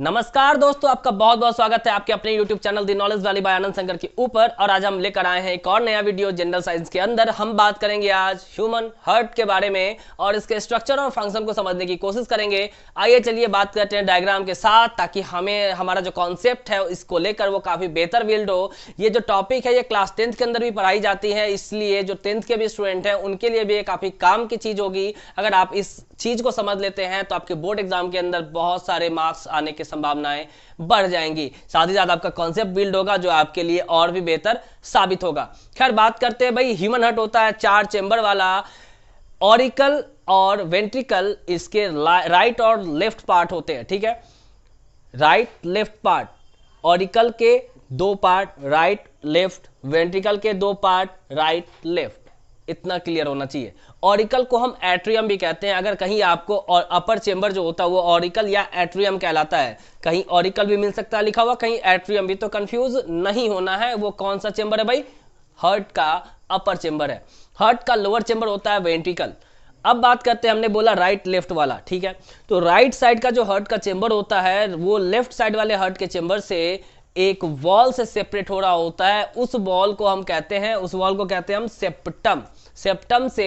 नमस्कार दोस्तों, आपका बहुत बहुत स्वागत है आपके अपने YouTube चैनल दी knowledge valley bye Anand Shankar के ऊपर। और आज हम लेकर आए हैं एक और नया वीडियो जनरल साइंस के अंदर। हम बात करेंगे आज ह्यूमन हार्ट के बारे में और इसके स्ट्रक्चर और फंक्शन को समझने की कोशिश करेंगे। आइए चलिए बात करते हैं डायग्राम के साथ, ताकि हमें हमारा जो कॉन्सेप्ट है इसको लेकर वो काफी बेहतर बिल्ड हो। ये जो टॉपिक है ये क्लास 10th के अंदर भी पढ़ाई जाती है, इसलिए जो 10th के भी स्टूडेंट हैं उनके लिए भी काफी काम की चीज होगी। अगर आप इस चीज को समझ लेते हैं तो आपके बोर्ड एग्जाम के अंदर बहुत सारे मार्क्स आने की संभावनाएं बढ़ जाएंगी। साथ ही साथ आपका कॉन्सेप्ट बिल्ड होगा जो आपके लिए और भी बेहतर साबित होगा। खैर बात करते हैं भाई, ह्यूमन हार्ट होता है 4 चेंबर वाला। ऑरिकल और वेंट्रिकल इसके राइट और लेफ्ट पार्ट होते हैं, ठीक है। राइट लेफ्ट पार्ट, ऑरिकल के 2 पार्ट राइट लेफ्ट, वेंट्रिकल के 2 पार्ट राइट लेफ्ट। इतना क्लियर होना चाहिए। ऑरिकल को हम एट्रियम भी कहते हैं। अगर कहीं आपको और अपर चेंबर जो होता है वो ऑरिकल या एट्रियम कहलाता है। कहीं ऑरिकल भी मिल सकता है लिखा हुआ, कहीं एट्रियम भी, तो कंफ्यूज नहीं होना है। वो कौन सा चेंबर है भाई? हार्ट का अपर चेंबर है। हार्ट का लोअर चेंबर होता है वेंट्रिकल। अब बात करते हैं, हमने बोला राइट लेफ्ट वाला, ठीक है। तो राइट साइड का जो हार्ट का चेंबर होता है वो लेफ्ट साइड वाले हार्ट के चेंबर से एक वॉल से सेपरेट हो रहा होता है। उस वॉल को हम कहते हैं हम सेप्टम। सेप्टम से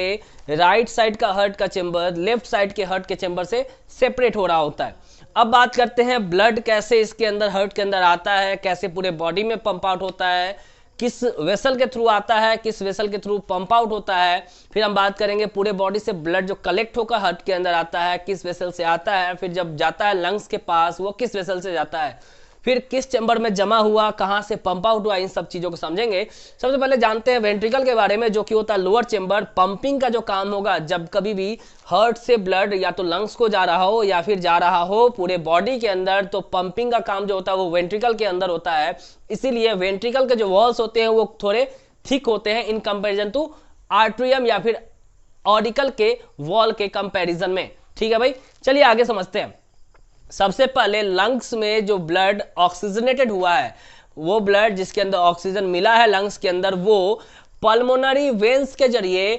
राइट साइड का हार्ट का चेंबर लेफ्ट साइड के हार्ट के चेंबर से सेपरेट हो रहा होता है। अब बात करते हैं ब्लड कैसे इसके अंदर हार्ट के अंदर आता है, कैसे पूरे बॉडी में पंप आउट होता है, किस वेसल के थ्रू आता है, किस वेसल के थ्रू पंप आउट होता है। फिर हम बात करेंगे पूरे बॉडी से ब्लड जो कलेक्ट होकर हार्ट के अंदर आता है किस वेसल से आता है। फिर जब जाता है लंग्स के पास वो किस वेसल से जाता है, फिर किस चैम्बर में जमा हुआ, कहां से पंप आउट हुआ, इन सब चीजों को समझेंगे। सबसे पहले जानते हैं वेंट्रिकल के बारे में, जो कि होता है लोअर चेंबर। पंपिंग का जो काम होगा, जब कभी भी हार्ट से ब्लड या तो लंग्स को जा रहा हो या फिर जा रहा हो पूरे बॉडी के अंदर, तो पंपिंग का काम जो होता है वो वेंट्रिकल के अंदर होता है। इसीलिए वेंट्रिकल के जो वॉल्स होते हैं वो थोड़े थिक होते हैं इन कंपेरिजन टू आर्ट्रियम या फिर ऑरिकल के वॉल के कंपेरिजन में, ठीक है भाई। चलिए आगे समझते हैं। सबसे पहले लंग्स में जो ब्लड ऑक्सीजनेटेड हुआ है, वो ब्लड जिसके अंदर ऑक्सीजन मिला है लंग्स के अंदर, वो पल्मोनरी वेन्स के जरिए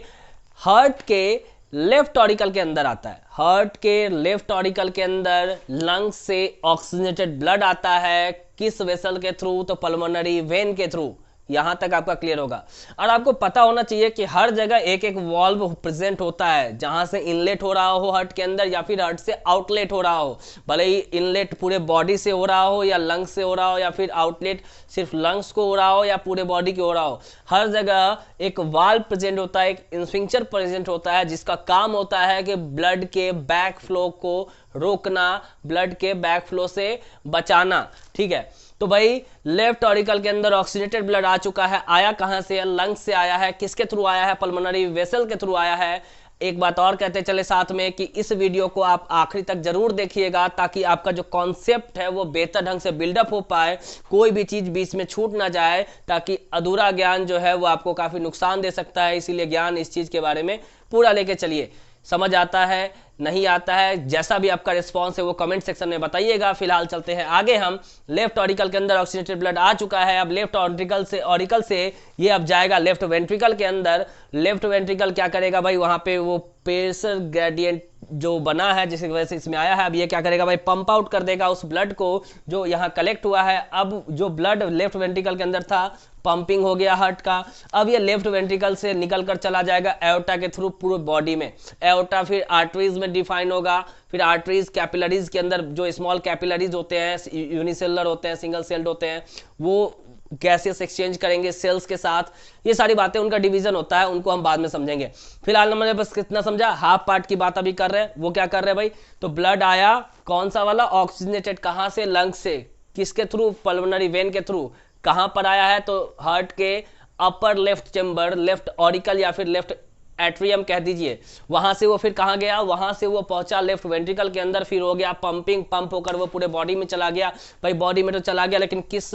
हार्ट के लेफ्ट ऑरिकल के अंदर आता है। हार्ट के लेफ्ट ऑरिकल के अंदर लंग्स से ऑक्सीजनेटेड ब्लड आता है। किस वेसल के थ्रू? तो पल्मोनरी वेन के थ्रू। यहां तक आपका क्लियर होगा। और आपको पता होना चाहिए कि हर जगह एक एक वाल्व प्रेजेंट होता है, जहां से इनलेट हो रहा हो हार्ट के अंदर या फिर हार्ट से आउटलेट हो रहा हो। भले ही इनलेट पूरे बॉडी से हो रहा हो या लंग्स से हो रहा हो, या फिर आउटलेट सिर्फ लंग्स को हो रहा हो या पूरे बॉडी को हो रहा हो, हर जगह एक वाल्व प्रेजेंट होता है, एक स्फिंक्टर प्रेजेंट होता है, जिसका काम होता है कि ब्लड के बैक फ्लो को रोकना, ब्लड के बैक फ्लो से बचाना, ठीक है। तो भाई लेफ्ट ऑरिकल के अंदर ऑक्सीजनेटेड ब्लड आ चुका है। आया कहां से? लंग्स से आया है। किसके थ्रू आया है? पल्मोनरी वेसल के थ्रू आया है। एक बात और कहते चले साथ में कि इस वीडियो को आप आखिरी तक जरूर देखिएगा, ताकि आपका जो कॉन्सेप्ट है वो बेहतर ढंग से बिल्डअप हो पाए, कोई भी चीज बीच में छूट ना जाए, ताकि अधूरा ज्ञान जो है वो आपको काफी नुकसान दे सकता है। इसीलिए ज्ञान इस चीज के बारे में पूरा लेके चलिए। समझ आता है, नहीं आता है, जैसा भी आपका रिस्पांस है वो कमेंट सेक्शन में बताइएगा। फिलहाल चलते हैं आगे। हम लेफ्ट ऑरिकल के अंदर ऑक्सीजनेटेड ब्लड आ चुका है। अब लेफ्ट ऑरिकल से ये अब जाएगा लेफ्ट वेंट्रिकल के अंदर। लेफ्ट वेंट्रिकल क्या करेगा भाई? वहां पे वो प्रेशर ग्रेडियंट जो बना है जिसकी वजह से इसमें आया है, अब ये क्या करेगा भाई? पंप आउट कर देगा उस ब्लड को जो यहाँ कलेक्ट हुआ है। अब जो ब्लड लेफ्ट वेंट्रिकल के अंदर था, पंपिंग हो गया हार्ट का, अब ये लेफ्ट वेंट्रिकल से निकल कर चला जाएगा एओर्टा के थ्रू पूरे बॉडी में। एओर्टा फिर आर्टरीज में डिफाइन होगा, फिर आर्टरीज कैपिलरीज के अंदर जो स्मॉल कैपिलरीज होते हैं, यूनिसेलुलर होते हैं, सिंगल सेल्ड होते हैं, वो गैसेस एक्सचेंज करेंगे सेल्स के साथ। ये सारी बातें, उनका डिवीजन होता है, उनको हम बाद में समझेंगे। फिलहाल हमने बस कितना समझा, हाफ पार्ट की बात अभी कर रहे हैं। वो क्या कर रहे हैं भाई? तो ब्लड आया कौन सा वाला? ऑक्सीजनेटेड। कहां से? लंग्स से। किसके थ्रू? पल्मोनरी वेन के थ्रू। कहां पर आया है? तो हार्ट के upper left chamber, left auricle या फिर लेफ्ट एट्रियम कह दीजिए। वहां से वो फिर कहां गया? वहां से वो पहुंचा लेफ्ट वेंट्रिकल के अंदर, फिर हो गया पंपिंग, पंप होकर वो पूरे बॉडी में चला गया। भाई बॉडी में तो चला गया, लेकिन किस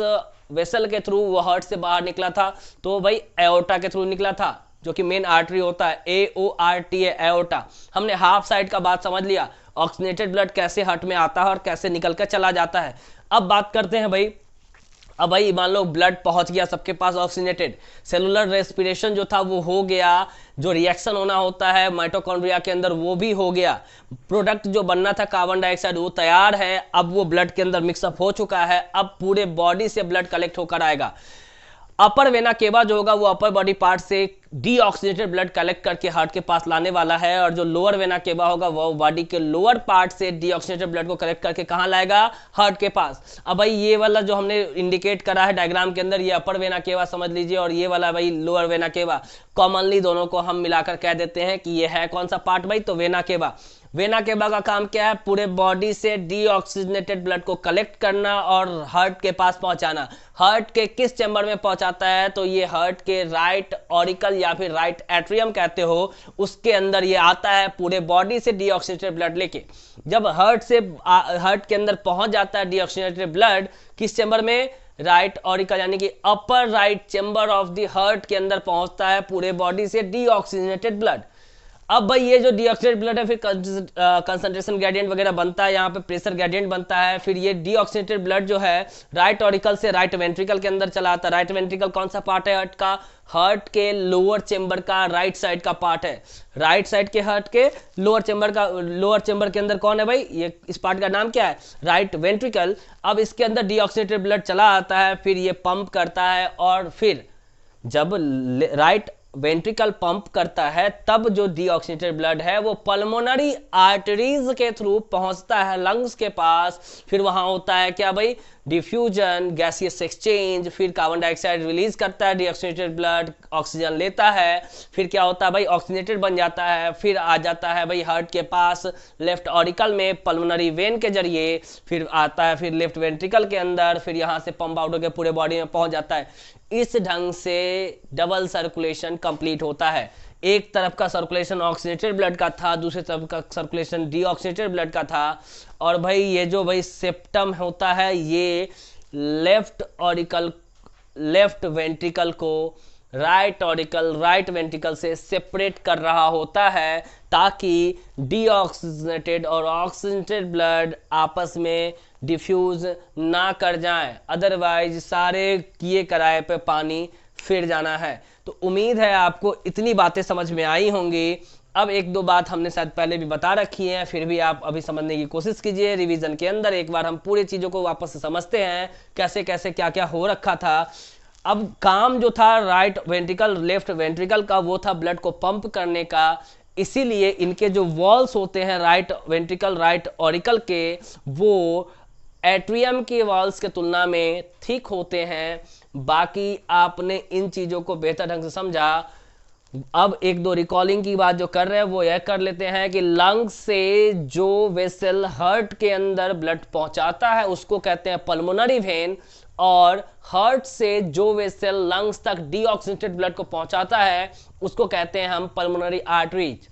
वेसल के थ्रू? वो हार्ट से बाहर निकला था, तो भाई एओर्टा के थ्रू निकला था, जो कि मेन आर्टरी होता है। AORTA, aorta. हमने हाफ साइड का बात समझ लिया, ऑक्सीजनेटेड ब्लड कैसे हार्ट में आता है और कैसे निकल कर चला जाता है। अब बात करते हैं भाई अब भाई मान लो ब्लड पहुंच गया सबके पास ऑक्सीजनेटेड, सेलुलर रेस्पिरेशन जो था वो हो गया, जो रिएक्शन होना होता है माइटोकॉन्ड्रिया के अंदर वो भी हो गया, प्रोडक्ट जो बनना था कार्बन डाइऑक्साइड वो तैयार है, अब वो ब्लड के अंदर मिक्सअप हो चुका है, अब पूरे बॉडी से ब्लड कलेक्ट होकर आएगा। अपर वेना केवा जो होगा वो अपर बॉडी पार्ट से डीऑक्सीजनेटेड ब्लड कलेक्ट करके हार्ट के पास लाने वाला है, और जो लोअर वेना केवा होगा वो बॉडी के लोअर पार्ट से डीऑक्सीजनेटेड ब्लड को कलेक्ट करके कहां लाएगा, हार्ट के पास। अब भाई ये वाला जो हमने इंडिकेट करा है डायग्राम के अंदर, ये अपर वेना केवा समझ लीजिए, और ये वाला भाई लोअर वेना केवा। कॉमनली दोनों को हम मिलाकर कह देते हैं कि ये है कौन सा पार्ट भाई, तो वेना केवा। वेना केवा का काम क्या है, पूरे बॉडी से डीऑक्सीजनेटेड ब्लड को कलेक्ट करना और हार्ट के पास पहुंचाना। हार्ट के किस चैम्बर में पहुंचाता है, तो ये हार्ट के राइट ऑरिकल या फिर राइट एट्रियम कहते हो, उसके अंदर ये आता है पूरे बॉडी से डीऑक्सीजनेटेड ब्लड लेके। जब हार्ट के अंदर पहुंच जाता है डीऑक्सीजनेटेड ब्लड, किस चैम्बर में, राइट ऑरिकल यानी कि upper right chamber of the heart के अंदर पहुंचता है पूरे बॉडी से डीऑक्सीजनेटेड ब्लड। अब भाई ये जो डीऑक्सीजनेटेड ब्लड है फिर कंसंट्रेशन ग्रेडियंट वगैरह बनता है, यहाँ पे प्रेशर ग्रेडियंट बनता है, फिर ये डीऑक्सीजनेटेड ब्लड जो है राइट ऑरिकल से राइट वेंट्रिकल के अंदर चला आता है। राइट वेंट्रिकल कौन सा पार्ट है हार्ट का, हार्ट के लोअर चेंबर का राइट साइड का पार्ट है, राइट साइड के हार्ट के लोअर चेंबर के अंदर कौन है भाई, ये इस पार्ट का नाम क्या है, राइट वेंट्रिकल। अब इसके अंदर डीऑक्सीजनेटेड ब्लड चला आता है, फिर ये पंप करता है, और फिर जब राइट वेंट्रिकल पंप करता है तब जो डीऑक्सीजनेटेड ब्लड है वो पल्मोनरी आर्टरीज के थ्रू पहुंचता है लंग्स के पास। फिर वहां होता है क्या भाई, डिफ्यूजन, गैसियस एक्सचेंज, फिर कार्बन डाइऑक्साइड रिलीज करता है डीऑक्सीजनेटेड ब्लड, ऑक्सीजन लेता है, फिर क्या होता है भाई, ऑक्सीजनेटेड बन जाता है, फिर आ जाता है भाई हार्ट के पास लेफ्ट ऑरिकल में पल्मोनरी वेन के जरिए, फिर आता है फिर लेफ्ट वेंट्रिकल के अंदर, फिर यहां से पंप आउट होकर पूरे बॉडी में पहुंच जाता है। इस ढंग से डबल सर्कुलेशन कंप्लीट होता है। एक तरफ का सर्कुलेशन ऑक्सीजनेटेड ब्लड का था, दूसरी तरफ का सर्कुलेशन डीऑक्सीजनेटेड ब्लड का था। और भाई ये जो भाई सेप्टम होता है ये लेफ्ट वेंट्रिकल को राइट ऑरिकल राइट वेंट्रिकल से सेपरेट कर रहा होता है, ताकि डीऑक्सीजनेटेड और ऑक्सीजनेटेड ब्लड आपस में डिफ्यूज ना कर जाएं, अदरवाइज सारे किए कराए पे पानी फिर जाना है। तो उम्मीद है आपको इतनी बातें समझ में आई होंगी। अब एक दो बात हमने शायद पहले भी बता रखी है, फिर भी आप अभी समझने की कोशिश कीजिए। रिवीजन के अंदर एक बार हम पूरी चीज़ों को वापस से समझते हैं, कैसे कैसे क्या क्या हो रखा था। अब काम जो था राइट वेंट्रिकल लेफ्ट वेंट्रिकल का वो था ब्लड को पंप करने का, इसीलिए इनके जो वॉल्स होते हैं राइट वेंट्रिकल राइट ऑरिकल के, वो एट्रियम के वॉल्स के तुलना में थिक होते हैं। बाकी आपने इन चीज़ों को बेहतर ढंग से समझा। अब एक दो रिकॉलिंग की बात जो कर रहे हैं वो यह कर लेते हैं कि लंग्स से जो वेसल हार्ट के अंदर ब्लड पहुंचाता है उसको कहते हैं पल्मोनरी वेन, और हार्ट से जो वेसल लंग्स तक डीऑक्सीजनेटेड ब्लड को पहुंचाता है उसको कहते हैं हम पल्मोनरी आर्टरीज।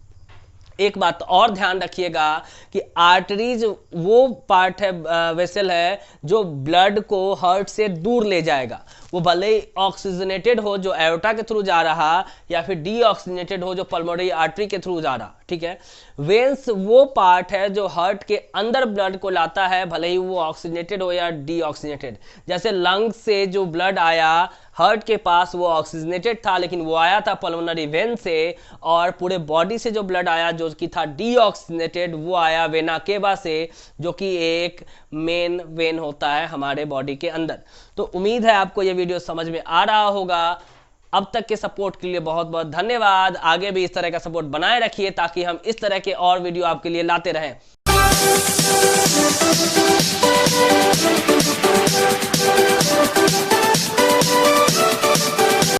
एक बात और ध्यान रखिएगा कि आर्टरीज वो पार्ट है वेसल है जो ब्लड को हार्ट से दूर ले जाएगा, वो भले ही ऑक्सीजनेटेड हो जो एओर्टा के थ्रू जा रहा या फिर डीऑक्सीजनेटेड हो जो पल्मोनरी आर्टरी के थ्रू जा रहा, ठीक है। वेन्स वो पार्ट है जो हार्ट के अंदर ब्लड को लाता है, भले ही वो ऑक्सीजनेटेड हो या डीऑक्सीजनेटेड। जैसे लंग्स से जो ब्लड आया हार्ट के पास वो ऑक्सीजनेटेड था, लेकिन वो आया था पल्मोनरी वेन से, और पूरे बॉडी से जो ब्लड आया जो कि था डीऑक्सीजनेटेड वो आया वेना केवा से, जो कि एक मेन वेन होता है हमारे बॉडी के अंदर। तो उम्मीद है आपको ये वीडियो समझ में आ रहा होगा। अब तक के सपोर्ट के लिए बहुत बहुत धन्यवाद। आगे भी इस तरह का सपोर्ट बनाए रखिए ताकि हम इस तरह के और वीडियो आपके लिए लाते रहें।